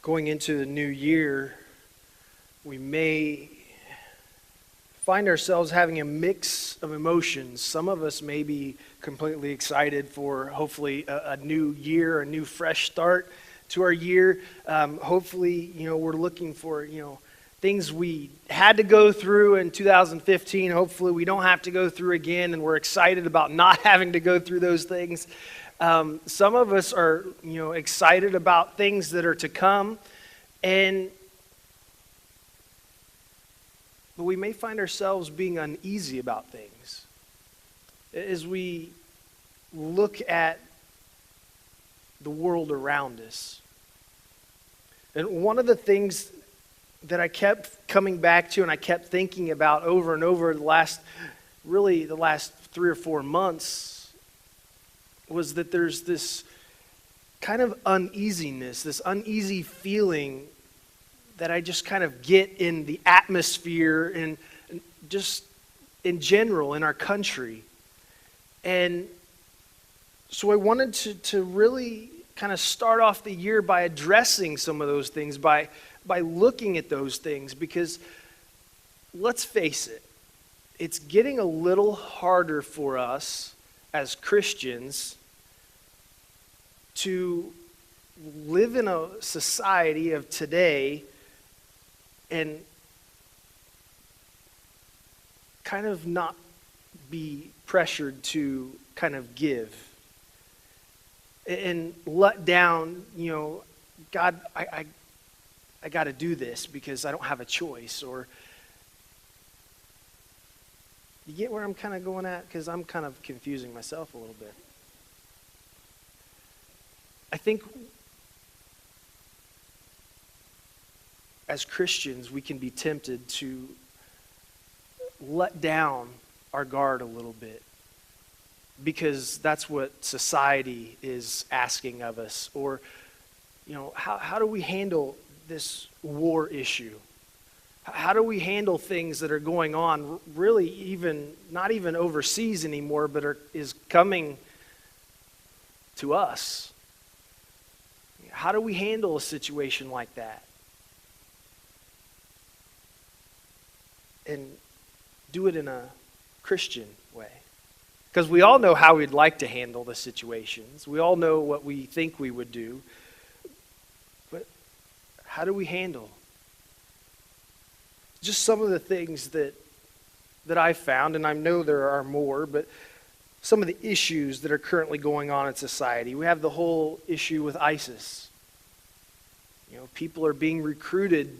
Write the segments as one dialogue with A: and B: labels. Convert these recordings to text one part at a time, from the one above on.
A: Going into the new year, we may find ourselves having a mix of emotions. Some of us may be completely excited for hopefully a new year, a new fresh start to our year. Hopefully, we're looking for, things we had to go through in 2015. Hopefully we don't have to go through again, and we're excited about not having to go through those things. Some of us are, excited about things that are to come, but we may find ourselves being uneasy about things as we look at the world around us. And one of the things that I kept coming back to and I kept thinking about over and over the last 3 or 4 months was that there's this kind of uneasiness, this uneasy feeling that I just kind of get in the atmosphere and just in general in our country. And so I wanted to really kind of start off the year by addressing some of those things, by looking at those things, because let's face it, it's getting a little harder for us as Christians to live in a society of today and kind of not be pressured to kind of give and let down, God, I got to do this because I don't have a choice. Or you get where I'm kind of going at? Because I'm kind of confusing myself a little bit. I think as Christians, we can be tempted to let down our guard a little bit because that's what society is asking of us. Or, how do we handle this war issue? How do we handle things that are going on really not even overseas anymore, but is coming to us? How do we handle a situation like that? And do it in a Christian way. Because we all know how we'd like to handle the situations. We all know what we think we would do. But how do we handle just some of the things that I found, and I know there are more, but some of the issues that are currently going on in society. We have the whole issue with ISIS. People are being recruited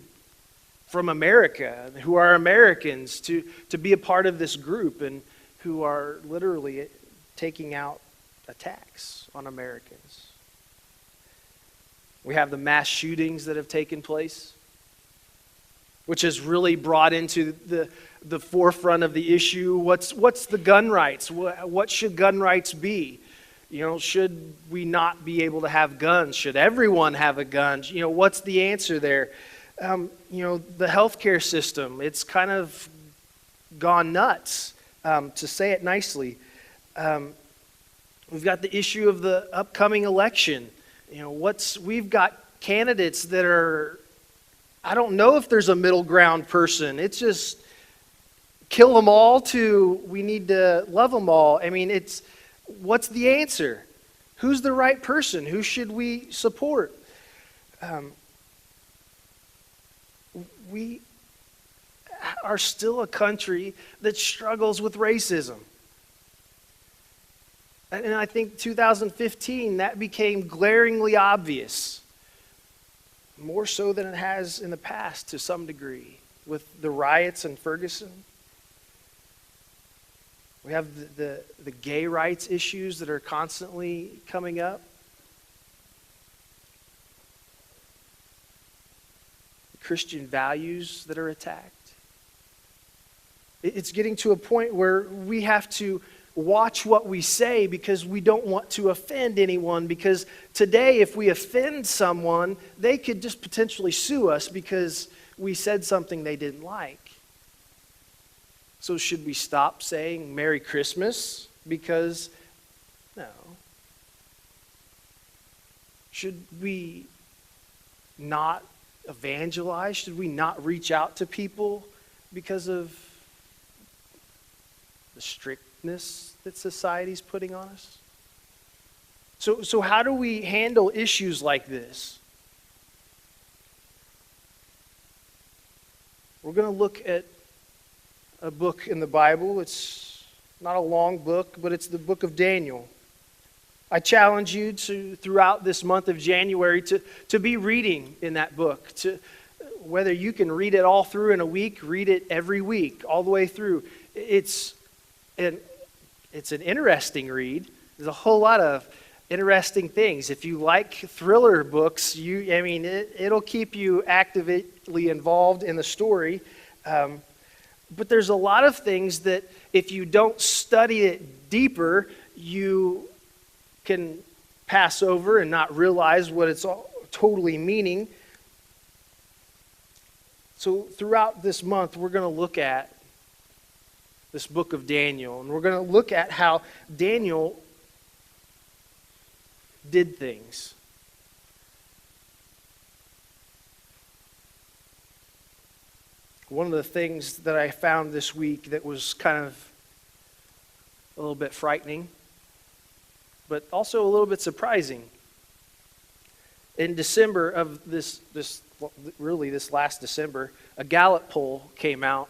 A: from America, who are Americans, to be a part of this group, and who are literally taking out attacks on Americans. We have the mass shootings that have taken place, which has really brought into the forefront of the issue. What's the gun rights? What should gun rights be? Should we not be able to have guns? Should everyone have a gun? What's the answer there? The healthcare system, it's kind of gone nuts, to say it nicely. We've got the issue of the upcoming election. We've got candidates that are, I don't know if there's a middle ground person. It's just kill them all to we need to love them all. What's the answer? Who's the right person? Who should we support? We are still a country that struggles with racism. And I think 2015, that became glaringly obvious. More so than it has in the past to some degree. With the riots in Ferguson. We have the gay rights issues that are constantly coming up. Christian values that are attacked. It's getting to a point where we have to watch what we say because we don't want to offend anyone. Because today, if we offend someone, they could just potentially sue us because we said something they didn't like. So should we stop saying Merry Christmas? Because, no. Should we not evangelize? Should we not reach out to people because of the strictness that society's putting on us? So how do we handle issues like this? We're going to look at a book in the Bible. It's not a long book, but it's the book of Daniel. I challenge you to, throughout this month of January, to be reading in that book. Whether you can read it all through in a week, read it every week, all the way through. It's an interesting read. There's a whole lot of interesting things. If you like thriller books, it'll keep you actively involved in the story. But there's a lot of things that if you don't study it deeper, you can pass over and not realize what it's all totally meaning. So throughout this month, we're going to look at this book of Daniel, and we're going to look at how Daniel did things. One of the things that I found this week that was kind of a little bit frightening, but also a little bit surprising. In December of this last December, a Gallup poll came out,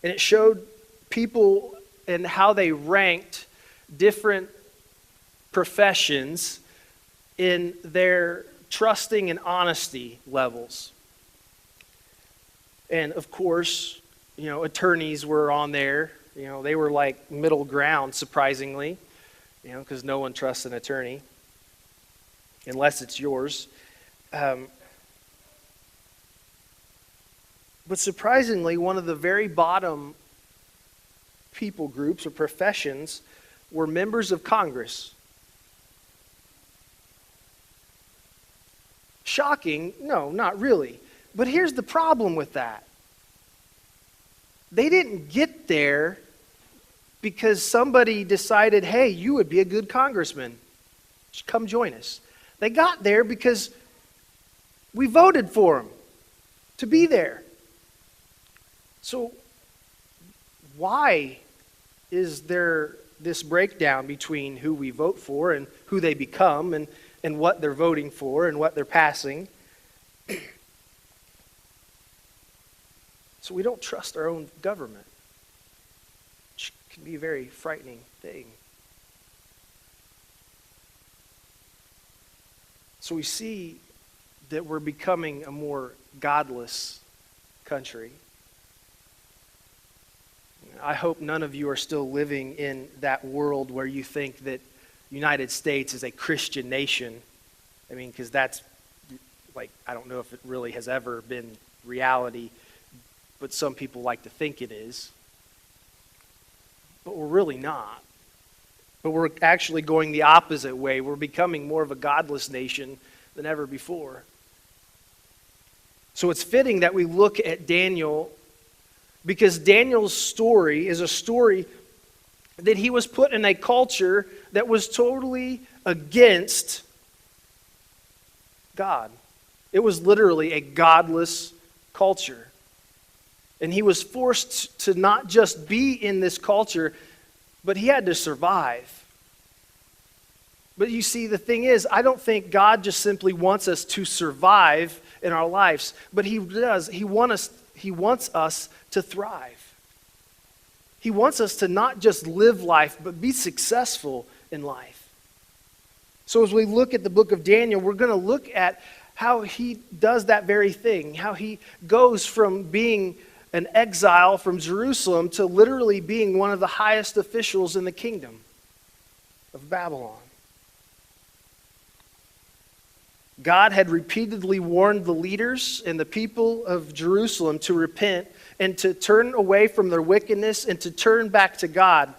A: and it showed people and how they ranked different professions in their trusting and honesty levels. And of course, attorneys were on there. They were like middle ground, surprisingly, because no one trusts an attorney unless it's yours. But surprisingly, one of the very bottom people groups or professions were members of Congress. Shocking? No, not really. But here's the problem with that. They didn't get there because somebody decided, hey, you would be a good congressman. Come join us. They got there because we voted for them to be there. So why is there this breakdown between who we vote for and who they become and what they're voting for and what they're passing? So we don't trust our own government, which can be a very frightening thing. So we see that we're becoming a more godless country. I hope none of you are still living in that world where you think that the United States is a Christian nation. Because that's, I don't know if it really has ever been reality, but some people like to think it is. But we're really not. But we're actually going the opposite way. We're becoming more of a godless nation than ever before. So it's fitting that we look at Daniel, because Daniel's story is a story that he was put in a culture that was totally against God. It was literally a godless culture. And he was forced to not just be in this culture, but he had to survive. But you see, the thing is, I don't think God just simply wants us to survive in our lives, but he does. He wants us to thrive. He wants us to not just live life, but be successful in life. So as we look at the book of Daniel, we're going to look at how he does that very thing, how he goes from being an exile from Jerusalem to literally being one of the highest officials in the kingdom of Babylon. God had repeatedly warned the leaders and the people of Jerusalem to repent and to turn away from their wickedness and to turn back to God.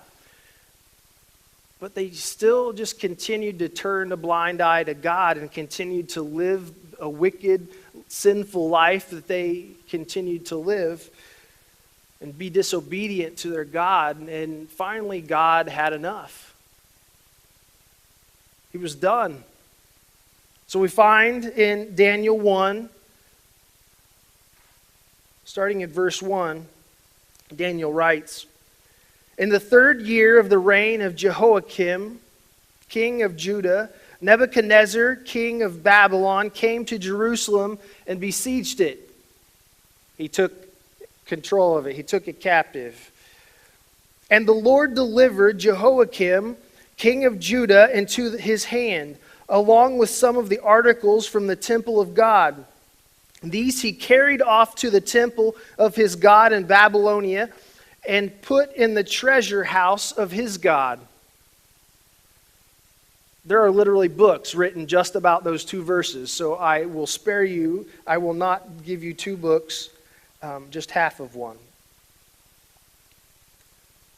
A: But they still just continued to turn a blind eye to God and continued to live a wicked, sinful life that they continued to live and be disobedient to their God. And finally, God had enough. He was done. So we find in Daniel 1, starting at verse 1, Daniel writes, "In the 3rd year of the reign of Jehoiakim, king of Judah, Nebuchadnezzar, king of Babylon, came to Jerusalem and besieged it." He took control of it. He took it captive. "And the Lord delivered Jehoiakim, king of Judah, into his hand, along with some of the articles from the temple of God. These he carried off to the temple of his God in Babylonia and put in the treasure house of his God." There are literally books written just about those 2 verses, so I will spare you. I will not give you 2 books, just half of one.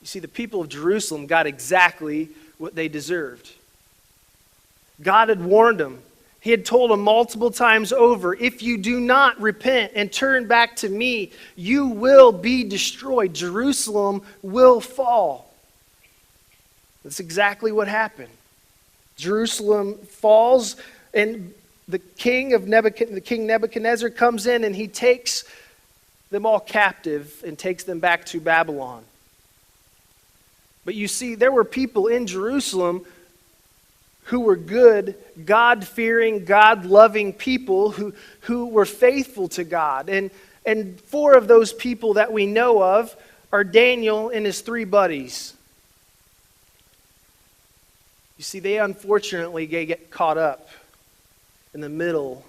A: You see, the people of Jerusalem got exactly what they deserved. God had warned them. He had told them multiple times over, if you do not repent and turn back to me, you will be destroyed. Jerusalem will fall. That's exactly what happened. Jerusalem falls, and the king Nebuchadnezzar comes in, and he takes them all captive and takes them back to Babylon. But you see, there were people in Jerusalem who were good, God-fearing, God-loving people who were faithful to God. And 4 of those people that we know of are Daniel and his 3 buddies. You see, they unfortunately get caught up in the middle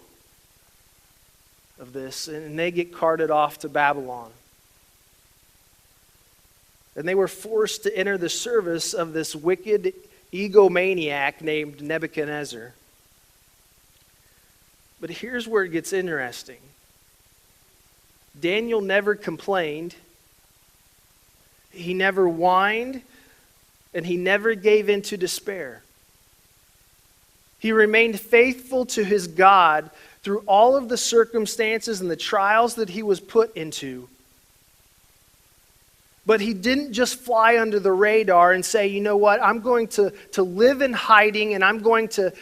A: of this, and they get carted off to Babylon. And they were forced to enter the service of this wicked egomaniac named Nebuchadnezzar. But here's where it gets interesting. Daniel never complained. He never whined, and he never gave in to despair. He remained faithful to his God through all of the circumstances and the trials that he was put into. But he didn't just fly under the radar and say, you know what, I'm going to live in hiding, and I'm going to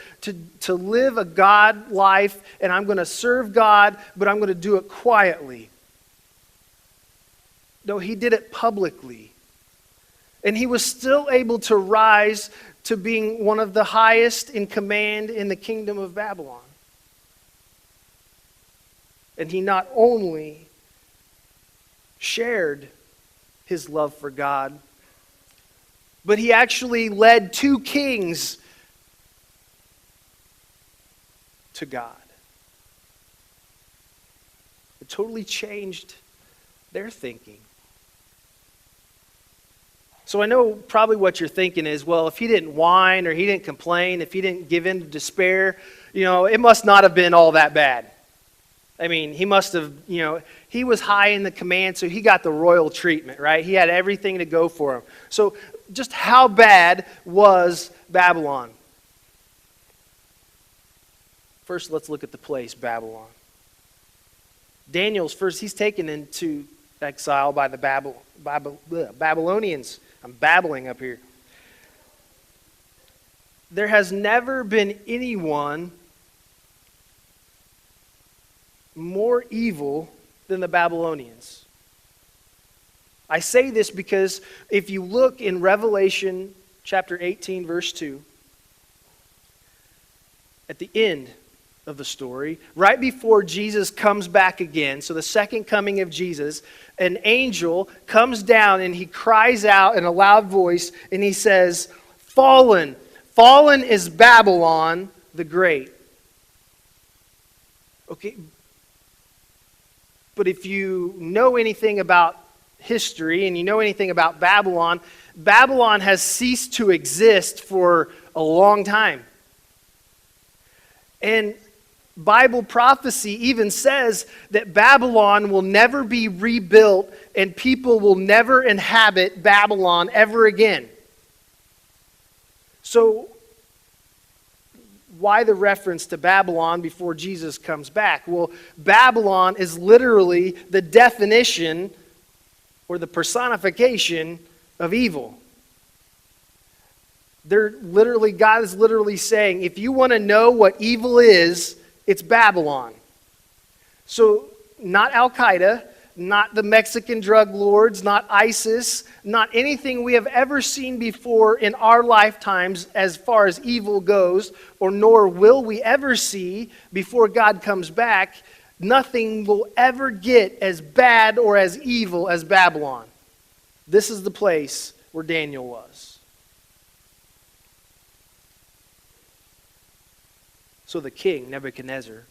A: live a God life, and I'm going to serve God, but I'm going to do it quietly. No, he did it publicly. And he was still able to rise to being one of the highest in command in the kingdom of Babylon. And he not only shared his love for God, but he actually led 2 kings to God. It totally changed their thinking. So I know probably what you're thinking is, well, if he didn't whine or he didn't complain, if he didn't give in to despair, it must not have been all that bad. I mean, he must have, he was high in the command, so he got the royal treatment, right? He had everything to go for him. So just how bad was Babylon? First, let's look at the place, Babylon. Daniel's first, he's taken into exile by the Babylonians. I'm babbling up here. There has never been anyone more evil than the Babylonians. I say this because if you look in Revelation chapter 18, verse 2, at the end of the story, right before Jesus comes back again, so the second coming of Jesus, an angel comes down and he cries out in a loud voice and he says, "Fallen, fallen is Babylon the Great." Okay, but if you know anything about history and you know anything about Babylon, Babylon has ceased to exist for a long time. And Bible prophecy even says that Babylon will never be rebuilt and people will never inhabit Babylon ever again. So, why the reference to Babylon before Jesus comes back? Well, Babylon is literally the definition or the personification of evil. God is literally saying, if you want to know what evil is, it's Babylon. So not Al-Qaeda, not the Mexican drug lords, not ISIS, not anything we have ever seen before in our lifetimes as far as evil goes, or nor will we ever see before God comes back. Nothing will ever get as bad or as evil as Babylon. This is the place where Daniel was. So the king, Nebuchadnezzar,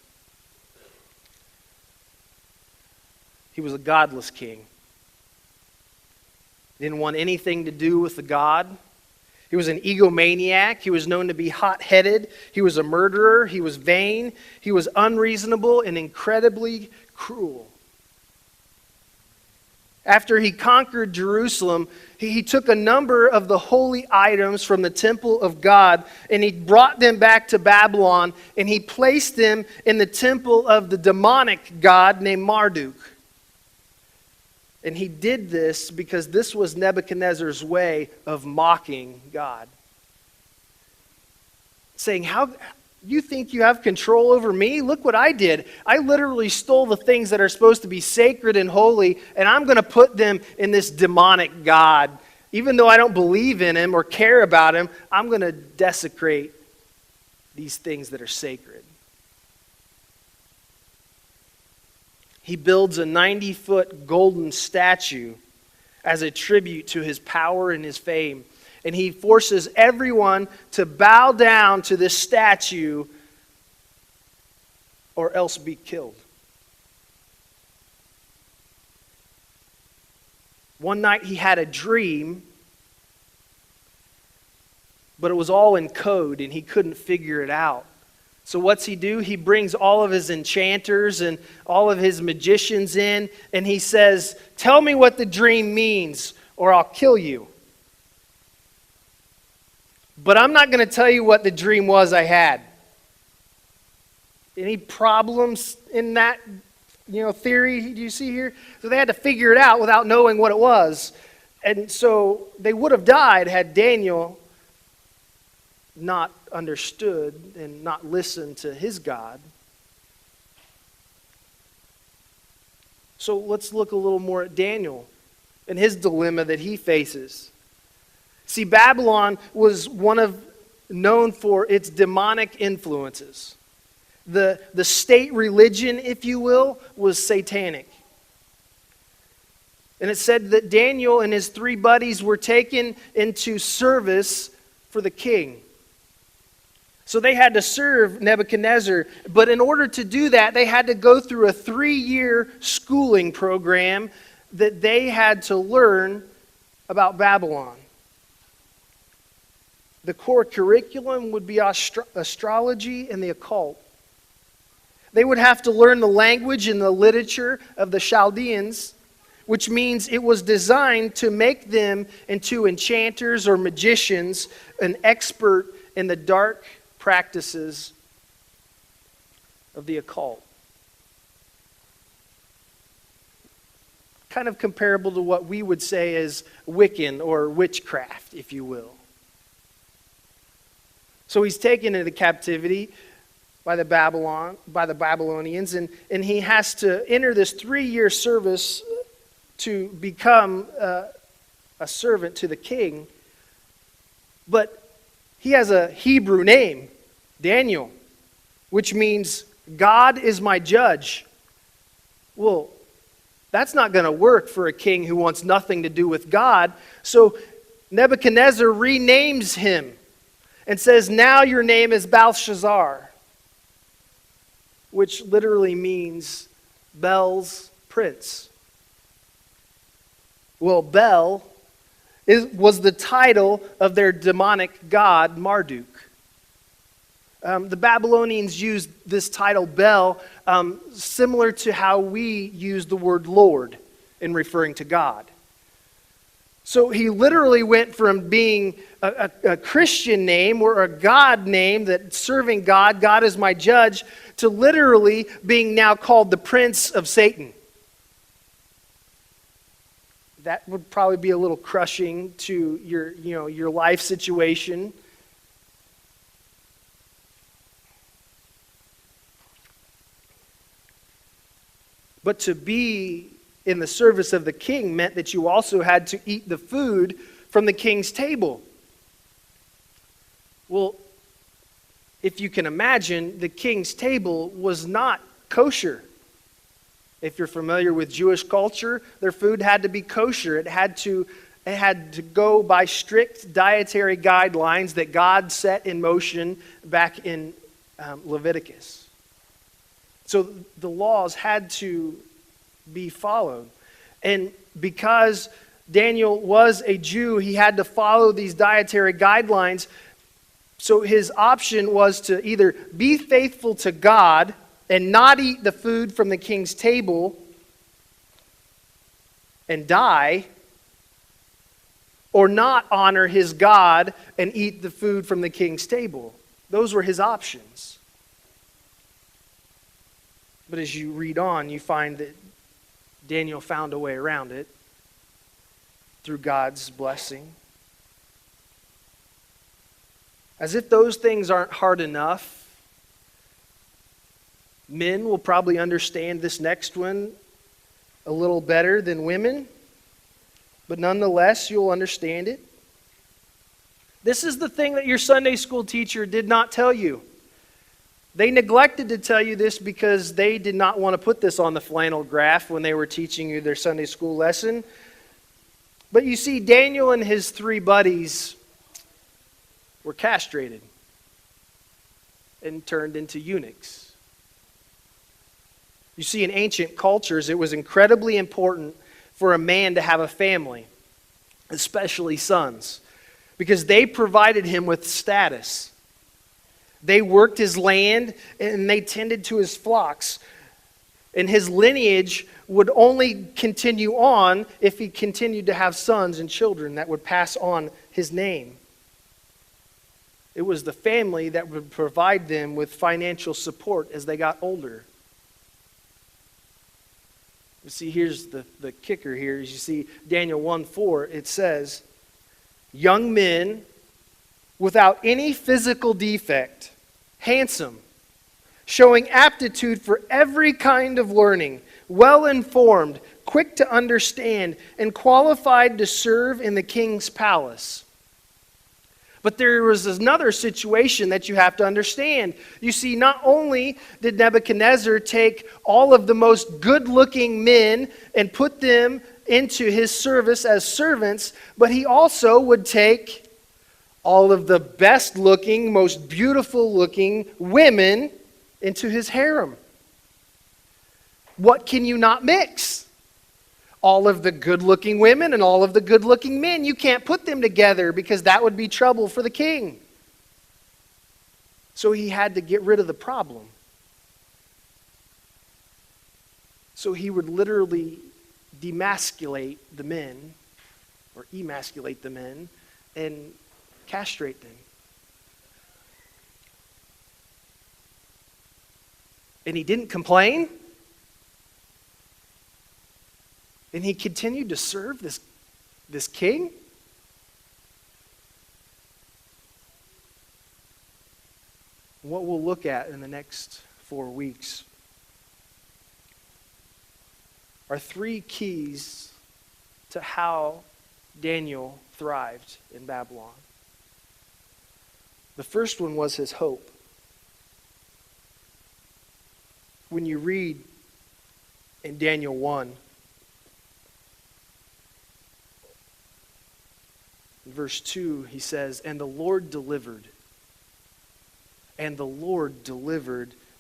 A: he was a godless king. Didn't want anything to do with the God. He was an egomaniac. He was known to be hot-headed. He was a murderer. He was vain. He was unreasonable and incredibly cruel. After he conquered Jerusalem, he took a number of the holy items from the temple of God and he brought them back to Babylon and he placed them in the temple of the demonic god named Marduk. And he did this because this was Nebuchadnezzar's way of mocking God. Saying, how you think you have control over me? Look what I did. I literally stole the things that are supposed to be sacred and holy, and I'm going to put them in this demonic god. Even though I don't believe in him or care about him, I'm going to desecrate these things that are sacred. He builds a 90-foot golden statue as a tribute to his power and his fame. And he forces everyone to bow down to this statue or else be killed. One night he had a dream, but it was all in code and he couldn't figure it out. So what's he do? He brings all of his enchanters and all of his magicians in, and he says, "Tell me what the dream means, or I'll kill you. But I'm not going to tell you what the dream was I had." Any problems in that, theory you see here? So they had to figure it out without knowing what it was. And so they would have died had Daniel not understood and not listened to his God. So let's look a little more at Daniel and his dilemma that he faces. See, Babylon was known for its demonic influences. The state religion, if you will, was satanic. And it said that Daniel and his 3 buddies were taken into service for the king. So they had to serve Nebuchadnezzar. But in order to do that, they had to go through a 3-year schooling program that they had to learn about Babylon. The core curriculum would be astrology and the occult. They would have to learn the language and the literature of the Chaldeans, which means it was designed to make them into enchanters or magicians, an expert in the dark practices of the occult. Kind of comparable to what we would say is Wiccan or witchcraft, if you will. So he's taken into captivity by the Babylonians, and he has to enter this 3-year service to become a servant to the king. But he has a Hebrew name, Daniel, which means God is my judge. Well, that's not going to work for a king who wants nothing to do with God. So Nebuchadnezzar renames him and says, "Now your name is Belshazzar," which literally means Bel's prince. Well, Bel was the title of their demonic god, Marduk. The Babylonians used this title, Bel, similar to how we use the word Lord in referring to God. So he literally went from being a Christian name or a God name, that serving God, God is my judge, to literally being now called the Prince of Satan. That would probably be a little crushing to your life situation But to be in the service of the king meant that you also had to eat the food from the king's table. Well, if you can imagine, the king's table was not kosher. If you're familiar with Jewish culture, their food had to be kosher. It had to go by strict dietary guidelines that God set in motion back in Leviticus. So the laws had to be followed. And because Daniel was a Jew, he had to follow these dietary guidelines. So his option was to either be faithful to God and not eat the food from the king's table and die, or not honor his God and eat the food from the king's table. Those were his options. But as you read on, you find that Daniel found a way around it through God's blessing. As if those things aren't hard enough, men will probably understand this next one a little better than women, but nonetheless, you'll understand it. This is the thing that your Sunday school teacher did not tell you. They neglected to tell you this because they did not want to put this on the flannel graph when they were teaching you their Sunday school lesson. But you see, Daniel and his 3 buddies were castrated and turned into eunuchs. You see, in ancient cultures, it was incredibly important for a man to have a family, especially sons, because they provided him with status. They worked his land and they tended to his flocks. And his lineage would only continue on if he continued to have sons and children that would pass on his name. It was the family that would provide them with financial support as they got older. You see, here's the kicker here. Is you see, Daniel 1:4, it says, young men without any physical defect, handsome, showing aptitude for every kind of learning, well-informed, quick to understand, and qualified to serve in the king's palace. But there was another situation that you have to understand. You see, not only did Nebuchadnezzar take all of the most good-looking men and put them into his service as servants, but he also would take all of the best-looking, most beautiful-looking women into his harem. What can you not mix? All of the good-looking women and all of the good-looking men. You can't put them together because that would be trouble for the king. So he had to get rid of the problem. So he would literally demasculate the men, or emasculate the men, and castrate them. And he didn't complain. And he continued to serve this king. What we'll look at in the next 4 weeks are 3 keys to how Daniel thrived in Babylon. The first one was his hope. When you read in Daniel 1, in verse 2, he says, and the Lord delivered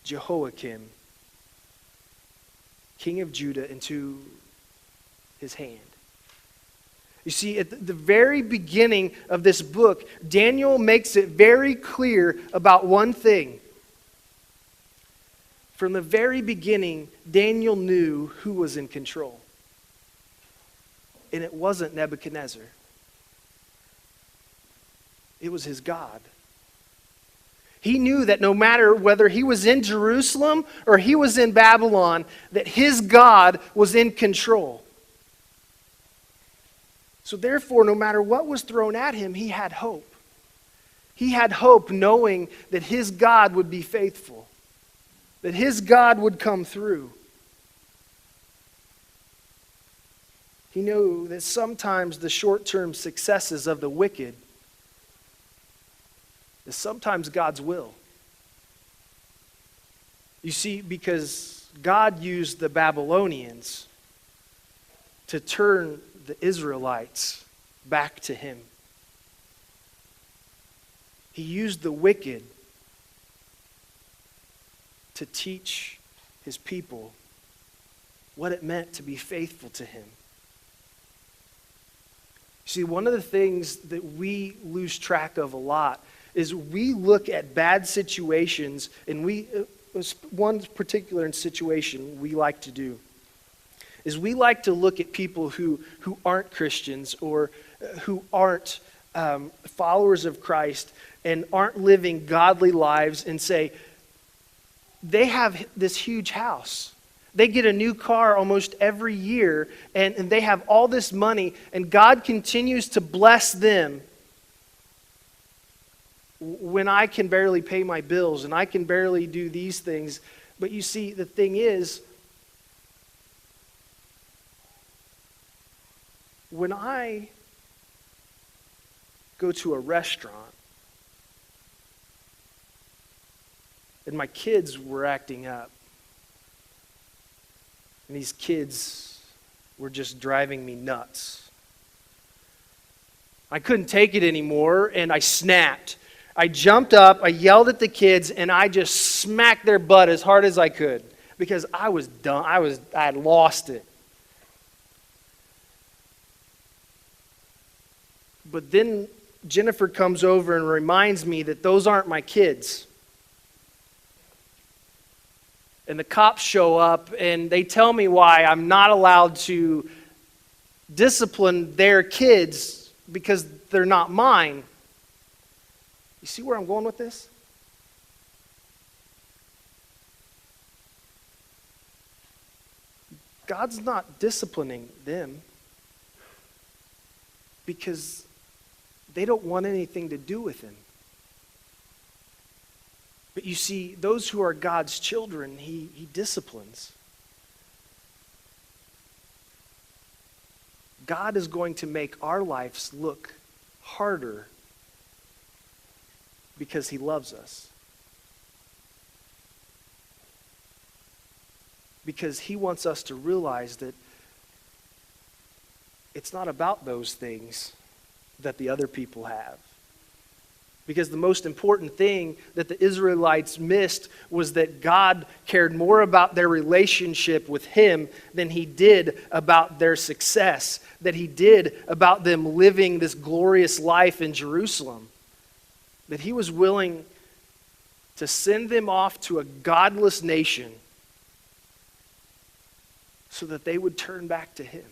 A: Jehoiakim, king of Judah, into his hand. You see, at the very beginning of this book, Daniel makes it very clear about one thing. From the very beginning, Daniel knew who was in control. And it wasn't Nebuchadnezzar. It was his God. He knew that no matter whether he was in Jerusalem or he was in Babylon, that his God was in control. So therefore, no matter what was thrown at him, he had hope. He had hope knowing that his God would be faithful, that his God would come through. He knew that sometimes the short-term successes of the wicked is sometimes God's will. You see, because God used the Babylonians to turn the Israelites back to him. He used the wicked to teach his people what it meant to be faithful to him. See, one of the things that we lose track of a lot is we look at bad situations, and one particular situation we like to do is we like to look at people who aren't Christians or who aren't followers of Christ and aren't living godly lives and say, they have this huge house. They get a new car almost every year, and they have all this money, and God continues to bless them when I can barely pay my bills and I can barely do these things. But you see, the thing is, when I go to a restaurant and my kids were acting up, and these kids were just driving me nuts, I couldn't take it anymore, and I snapped. I jumped up, I yelled at the kids, and I just smacked their butt as hard as I could because I was done. I had lost it. But then Jennifer comes over and reminds me that those aren't my kids. And the cops show up and they tell me why I'm not allowed to discipline their kids because they're not mine. You see where I'm going with this? God's not disciplining them because they don't want anything to do with him. But you see, those who are God's children, he disciplines. God is going to make our lives look harder because he loves us. Because he wants us to realize that it's not about those things that the other people have. Because the most important thing that the Israelites missed was that God cared more about their relationship with him than he did about their success, that he did about them living this glorious life in Jerusalem. That he was willing to send them off to a godless nation so that they would turn back to him.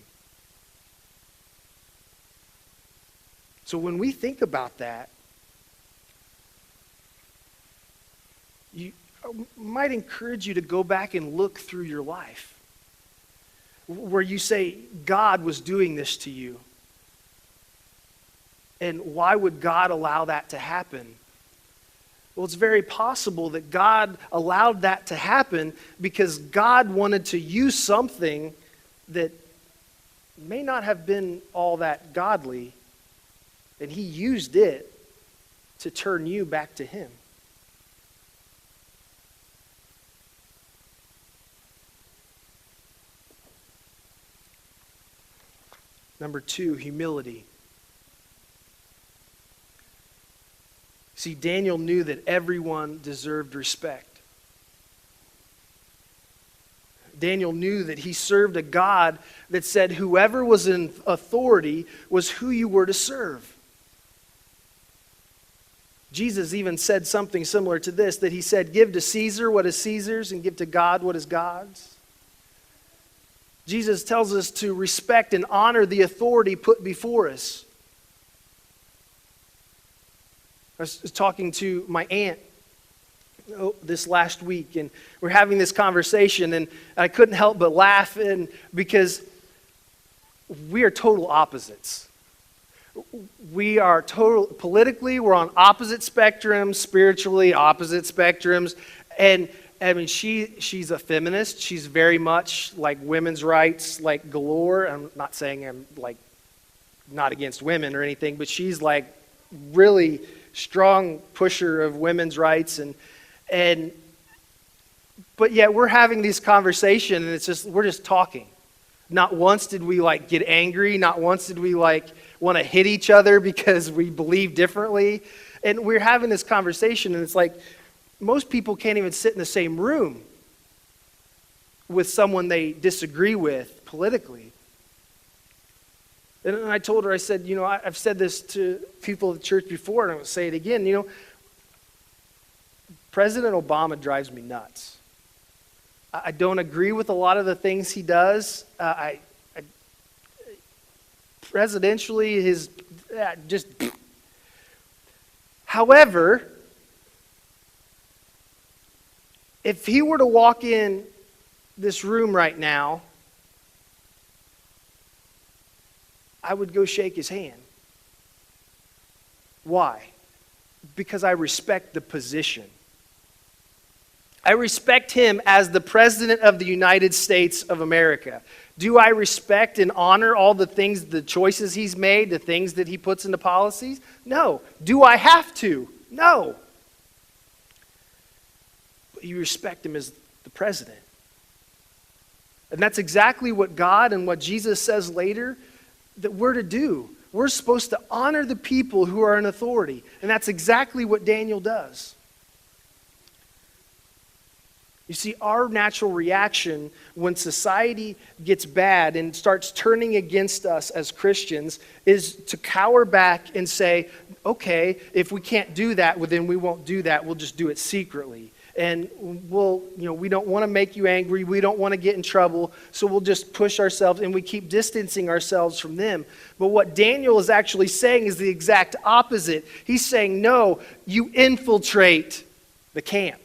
A: So when we think about that, I might encourage you to go back and look through your life where you say, God was doing this to you. And why would God allow that to happen? Well, it's very possible that God allowed that to happen because God wanted to use something that may not have been all that godly, and he used it to turn you back to him. Number 2, humility. See, Daniel knew that everyone deserved respect. Daniel knew that he served a God that said whoever was in authority was who you were to serve. Jesus even said something similar to this, that he said, give to Caesar what is Caesar's and give to God what is God's. Jesus tells us to respect and honor the authority put before us. I was talking to my aunt this last week, and we're having this conversation, and I couldn't help but laugh because we are total opposites. We are politically, we're on opposite spectrums, spiritually, opposite spectrums, and I mean, she's a feminist. She's very much like women's rights, like galore. I'm not saying I'm like not against women or anything, but she's like really strong pusher of women's rights, and but yet we're having this conversation, and it's just we're just talking. Not once did we like get angry. Not once did we like want to hit each other because we believe differently. And we're having this conversation, and it's like most people can't even sit in the same room with someone they disagree with politically. And I told her, I said, you know, I've said this to people at the church before, and I'm going to say it again. You know, President Obama drives me nuts. I don't agree with a lot of the things he does. Presidentially, just. However, if he were to walk in this room right now, I would go shake his hand. Why? Because I respect the position. I respect him as the President of the United States of America. Do I respect and honor all the things, the choices he's made, the things that he puts into policies? No. Do I have to? No. But you respect him as the president. And that's exactly what God and what Jesus says later that we're to do. We're supposed to honor the people who are in authority. And that's exactly what Daniel does. You see, our natural reaction when society gets bad and starts turning against us as Christians is to cower back and say, okay, if we can't do that, well, then we won't do that. We'll just do it secretly. And we don't want to make you angry. We don't want to get in trouble. So we'll just push ourselves and we keep distancing ourselves from them. But what Daniel is actually saying is the exact opposite. He's saying, no, you infiltrate the camp.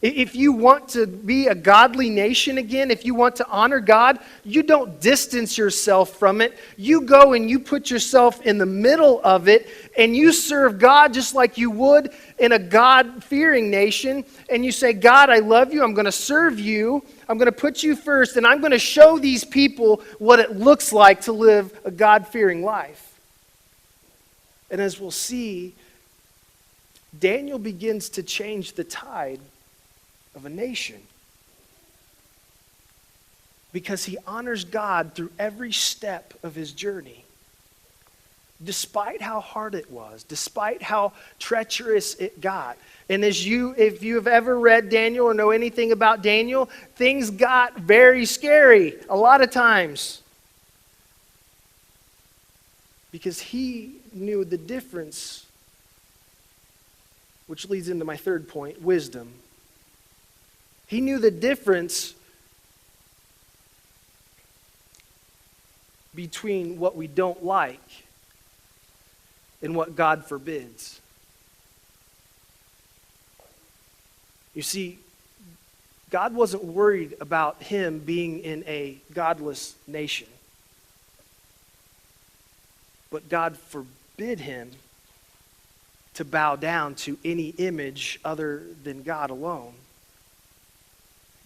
A: If you want to be a godly nation again, if you want to honor God, you don't distance yourself from it. You go and you put yourself in the middle of it, and you serve God just like you would in a God-fearing nation. And you say, God, I love you. I'm going to serve you. I'm going to put you first, and I'm going to show these people what it looks like to live a God-fearing life. And as we'll see, Daniel begins to change the tide of a nation because he honors God through every step of his journey. Despite how hard it was, despite how treacherous it got. And if you have ever read Daniel or know anything about Daniel, things got very scary a lot of times. Because he knew the difference, which leads into my third point, wisdom. He knew the difference between what we don't like and what God forbids. You see, God wasn't worried about him being in a godless nation. But God forbid him to bow down to any image other than God alone.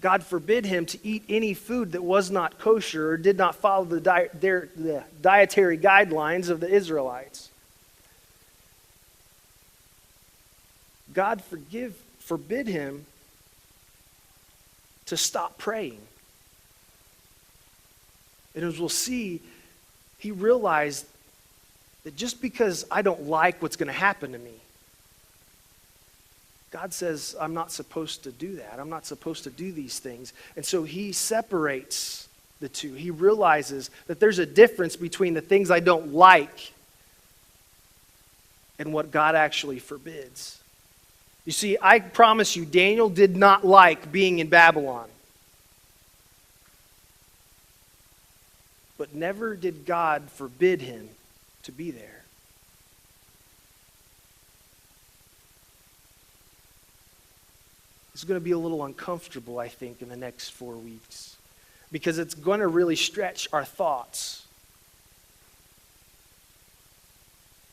A: God forbid him to eat any food that was not kosher or did not follow the dietary guidelines of the Israelites. God forbid him to stop praying. And as we'll see, he realized that just because I don't like what's going to happen to me, God says, I'm not supposed to do that. I'm not supposed to do these things. And so he separates the two. He realizes that there's a difference between the things I don't like and what God actually forbids. You see, I promise you, Daniel did not like being in Babylon. But never did God forbid him to be there. It's going to be a little uncomfortable, I think, in the next 4 weeks. Because it's going to really stretch our thoughts.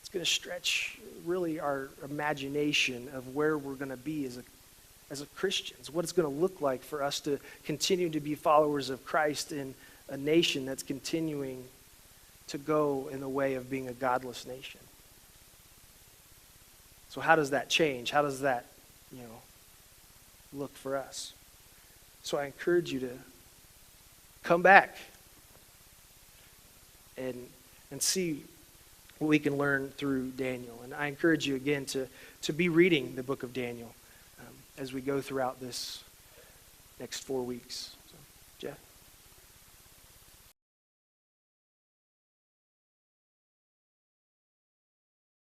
A: It's going to stretch really our imagination of where we're going to be as Christians, what it's going to look like for us to continue to be followers of Christ in a nation that's continuing to go in the way of being a godless nation. So how does that change? How does that, look for us? So I encourage you to come back and see what we can learn through Daniel. And I encourage you again to be reading the book of Daniel as we go throughout this next 4 weeks. So, Jeff?